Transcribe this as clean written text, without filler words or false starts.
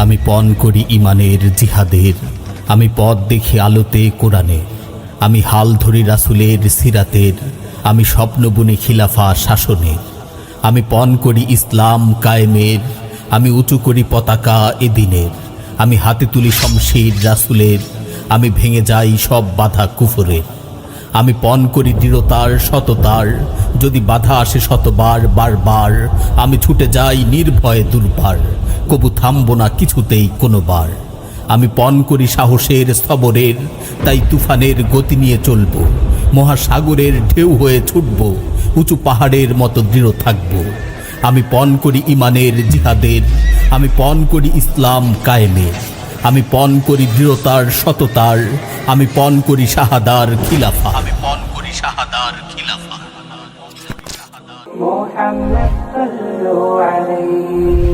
আমি পণ করি ইমানের জিহাদের, আমি পথ দেখি আলোতে কোরআনে, আমি হাল ধরি রাসূলের সিরাতের, আমি স্বপ্ন বুনি খিলাফা শাসনের, আমি পণ করি ইসলাম কায়েমের, আমি উঁচু করি পতাকা এদিনের, আমি হাতে তুলি শমশির রাসূলের, আমি ভেঙে যাই সব বাধা কুফরের, আমি পণ করি দৃঢ়তার সততার, যদি বাধা আসে শতবার বারবার, আমি ছুটে যাই নির্ভয়ে দুর্বার, কবু থামব না কিছুতেই কোনোবার। আমি পণ করি সাহসের স্থবরের, তাই তুফানের গতি নিয়ে চলব, মহাসাগরের ঢেউ হয়ে ছুটব, উঁচু পাহাড়ের মতো দৃঢ় থাকব। আমি পণ করি ইমানের জিহাদের, আমি পণ করি ইসলাম কায়েমের, আমি পণ করি দৃঢ়তার সততার, আমি পণ করি শাহাদার খিলাফা, আমি পণ করি শাহাদার খিলাফা। محمد صلوا عليه